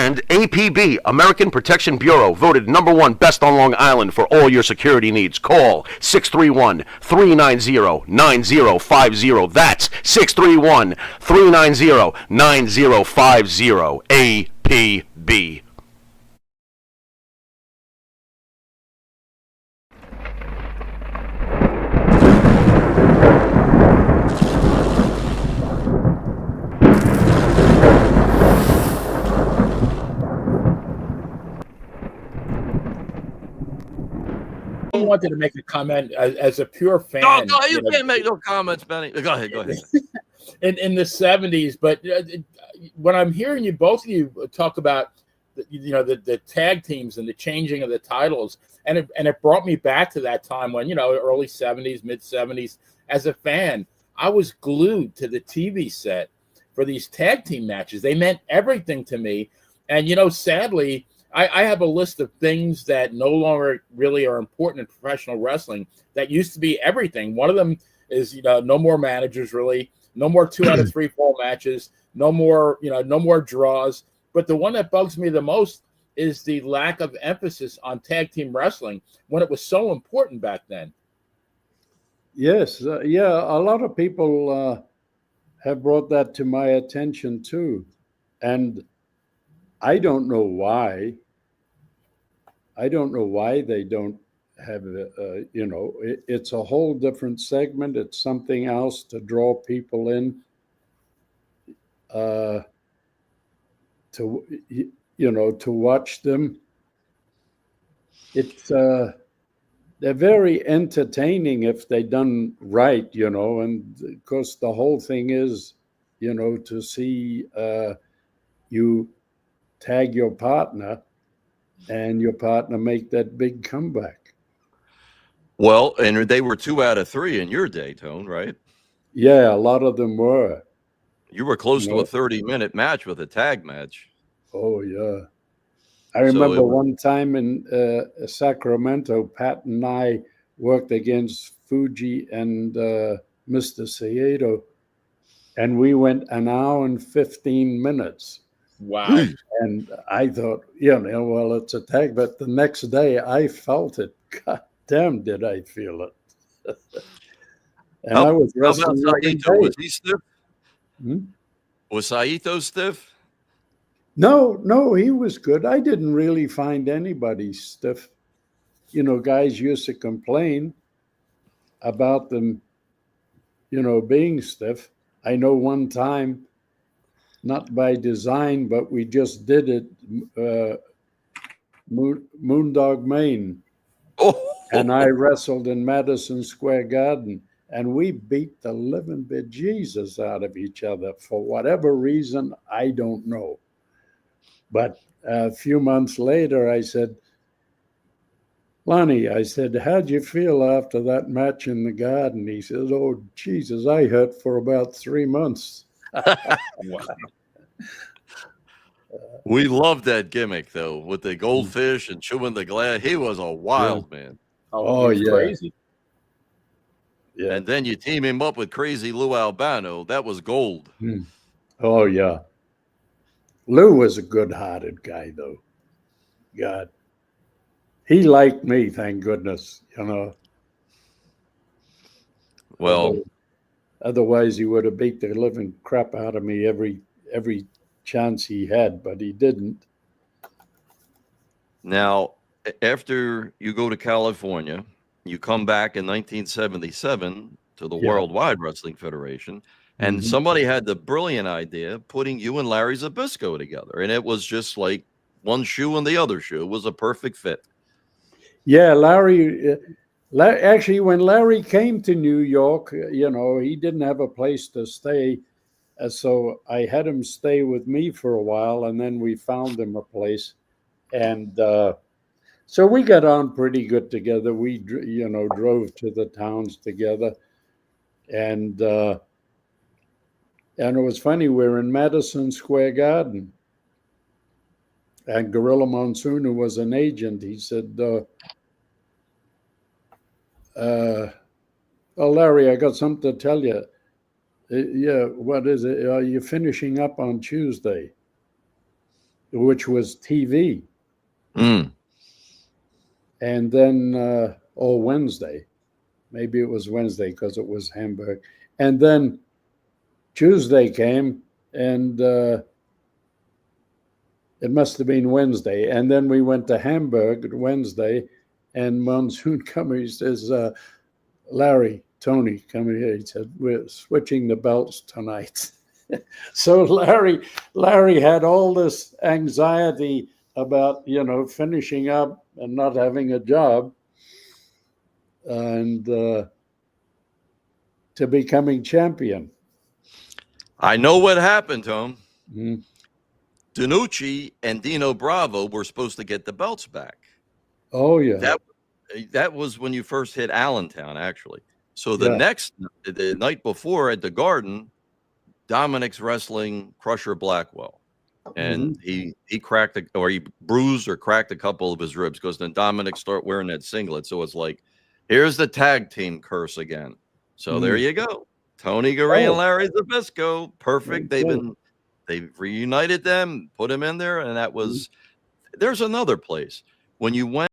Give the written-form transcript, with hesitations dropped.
And APB, American Protection Bureau, voted #1 best on Long Island for all your security needs. Call 631-390-9050. That's 631-390-9050. APB. I wanted to make a comment as a pure fan. No, you can't make no comments, Benny. Go ahead. in the 70s, but when I'm hearing you, both of you talk about, the tag teams and the changing of the titles, and it brought me back to that time when, early 70s, mid 70s. As a fan, I was glued to the TV set for these tag team matches. They meant everything to me, and sadly, I have a list of things that no longer really are important in professional wrestling that used to be everything. One of them is, no more managers, really, no more 2 out of 3 fall matches, no more draws. But the one that bugs me the most is the lack of emphasis on tag team wrestling when it was so important back then. Yes. A lot of people have brought that to my attention too. And I don't know why. I don't know why they don't have, it's a whole different segment. It's something else to draw people in, to watch them. It's, they're very entertaining if they done right, and of course the whole thing is, to see you tag your partner and your partner make that big comeback. Well, and they were 2 out of 3 in your day, Tone, right? Yeah, a lot of them were. You were close to a 30-minute match with a tag match. Oh, yeah. I remember one time in Sacramento, Pat and I worked against Fuji and Mr. Saito, and we went an hour and 15 minutes. Wow. And I thought, well, it's a tag, but the next day I felt it. God damn, did I feel it. And I was wrestling. How about Saito? Was he stiff? Hmm? Was Saito stiff? No, he was good. I didn't really find anybody stiff. Guys used to complain about them, being stiff. I know one time, not by design, but we just did it, Moondog, Maine. Oh. And I wrestled in Madison Square Garden, and we beat the living bejesus out of each other for whatever reason, I don't know. But a few months later, I said, Lonnie, I said, how'd you feel after that match in the Garden? He says, oh, Jesus, I hurt for about 3 months. Wow. We loved that gimmick, though, with the goldfish and chewing the glass. He was a wild man. Oh yeah. Crazy. Yeah. And then you team him up with Crazy Lou Albano. That was gold. Oh, yeah. Lou was a good-hearted guy, though. God. He liked me, thank goodness, Well, otherwise he would have beat the living crap out of me every chance he had, but he didn't. Now, after you go to California, you come back in 1977 to the Worldwide Wrestling Federation, and somebody had the brilliant idea of putting you and Larry Zbyszko together, and it was just like one shoe and the other shoe. It was a perfect fit. Yeah, Larry, actually, when Larry came to New York, he didn't have a place to stay. So I had him stay with me for a while, and then we found him a place. And so we got on pretty good together. We, drove to the towns together. And it was funny, we're in Madison Square Garden. And Gorilla Monsoon, who was an agent, he said, oh, Larry, I got something to tell you. Yeah, what is it? Are you finishing up on Tuesday? which was TV. Mm. And then, or Wednesday. Maybe it was Wednesday because it was Hamburg. And then Tuesday came, and it must have been Wednesday. And then we went to Hamburg Wednesday, and Monsoon come. He says, Larry, Tony, come here. He said, we're switching the belts tonight. So Larry had all this anxiety about, finishing up and not having a job, and to becoming champion. I know what happened, Tom. Mm. Danucci and Dino Bravo were supposed to get the belts back. Oh, yeah. That was when you first hit Allentown, actually. So the night before at the Garden, Dominic's wrestling Crusher Blackwell. And he cracked he bruised or cracked a couple of his ribs, because then Dominic started wearing that singlet. So it's like, here's the tag team curse again. So there you go. Tony Garea and Larry Zbyszko. Perfect. They've reunited them, put him in there, and that was there's another place. When you went